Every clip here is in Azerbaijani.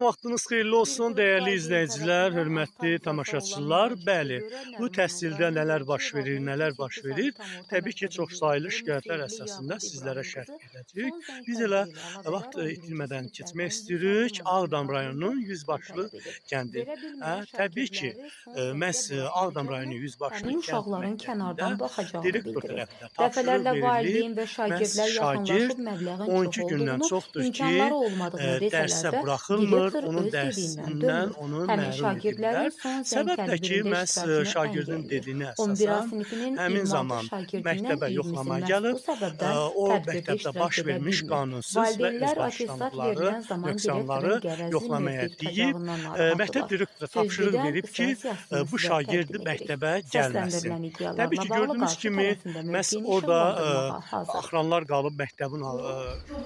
Vaxtınız xeyirli Bir olsun, qrup değerli valideyn izleyiciler, tərəfindən hörmətli antarksiyası olan tamaşaçılar. öğrencilərə Bəli, görə bu Nərmin təhsildə Əmraoğlu nələr baş Bakı verir, rayon nələr baş 7 saylı verir? tam orta Təbii ki, məktəbin çox saylı direktoru şikayətlər Müseyibli əsasında Yaqub sizlərə İbrahim şərh qızı edəcəyik. son Biz zənglər elə ilə əlaqədar vaxt 11-ci itirmədən keçmək siniflərdən istəyirik. müstəqil Ağdam məlumatlarında rayonunun pul Yüzbaşlı tələb edib. kəndi. Verə bilməyən Təbii ki, şagirdləri son məhz zəngə Ağdam rayonu buraxmayacağını, Yüzbaşlı həmin kənd uşaqların məktəbində kənardan baxacağını direktor bildirib. tərəfindən tapşırıq Dəfələrlə verilib. valideyn və Məhz şagirdlər şagird yaxınlaşıb məbləğin çox 12 gündən olduğunu, çoxdur ki, imkanları olmadığını dərsə desələr də, buraxılmır, direktor onun öz dediyindən dərsindən dönmür. onu Həmin məhrum şagirdlərin edirlər. son zəng Səbəb də ki, tədbirində məhz iştirakını şagirdin əngəlləyir. dediyinə 11A əsasən sinifinin həmin 26 zaman şagirdindən məktəbə 20-si yoxlama məhz bu gəlib, səbəbdən o tədbirdə məktəbdə iştirak baş edə vermiş bilmir. qanunsuz və Valideynlər attestat özbaşınalıqları, verilən zaman nöqsanları direktorun gərəzli yoxlamaya mövqe deyib, tutacağından məktəb narahatdırlar. direktoru tapşırıq Sözgedən verib ki, sens yazısını bu sizə şagird təqdim edirik. məktəbə gəlməsin. Səsləndirilən Təbii iddialarla ki, bağlı gördüyünüz qarşı kimi tərəfində məhz mövqeyini orada işıqlandırmağa hazır. axıranlar qalıb məktəbin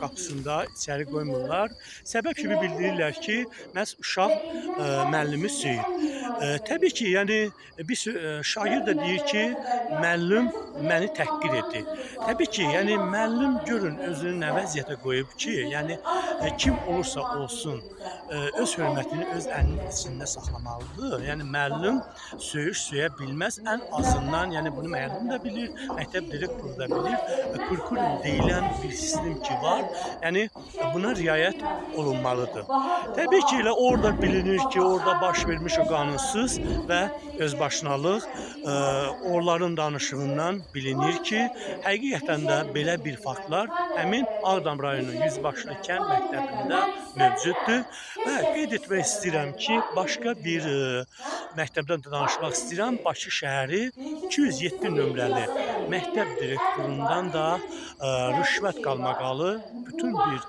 qapısında içəri qoymurlar. Səbəb kimi bildirirlər ki, məhz uşaq müəllimi söyür. Təbii ki, yəni şagird də deyir ki, müəllim məni təhqir etdi. Təbii ki, yəni müəllim görün özünü nə vəziyyətə qoyub ki, yəni kim olursa olsun öz hörmətini öz əlinin içində saxlamalıdır. Yəni müəllim söyüş söyə bilməz. Ən azından, yəni bunu müəllim də bilir, məktəb direktoru da bilir. Kurkulum deyilən bir sistem ki var. Yəni buna riayət olunmalıdır. Təbii ki, elə orada bilinir ki, orada baş vermiş o qanunsuz və özbaşınalıq onların danışığından bilinir ki, həqiqətən də belə bir faktlar həmin Ağdam rayonunun Yüzbaşlı kənd məktəbində mövcuddur. Və qeyd etmək istəyirəm ki, başqa bir məktəbdən də danışmaq istəyirəm. Bakı şəhəri 207 nömrəli məktəb direktorundan da rüşvət qalmaqalı bütün bir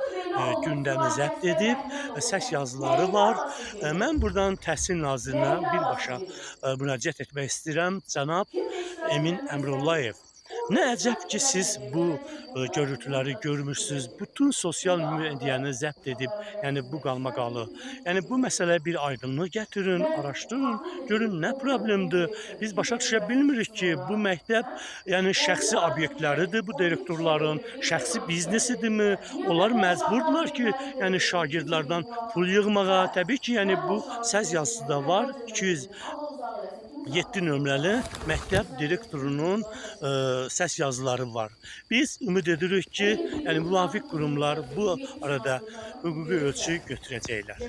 gündəmi zəbt edib, səs yazıları var. Mən buradan Təhsil Nazirinə birbaşa müraciət etmək istəyirəm. Cənab Emin Əmrullayev. Nə əcəb ki, siz bu görüntüləri görmüşsünüz, bütün sosial medianı zəbt edib, yəni bu qalmaqalı. Yəni bu məsələyə bir aydınlıq gətirin, araşdırın, görün nə problemdir. Biz başa düşə bilmirik ki, bu məktəb yəni şəxsi obyektləridir bu direktorların, şəxsi biznesidirmi? Onlar məcburdular ki, yəni şagirdlərdən pul yığmağa. Təbii ki, yəni bu səs yazısı da var. 207 nömrəli məktəb direktorunun səs yazıları var. Biz ümid edirik ki, yəni müvafiq qurumlar bu arada hüquqi ölçü götürəcəklər.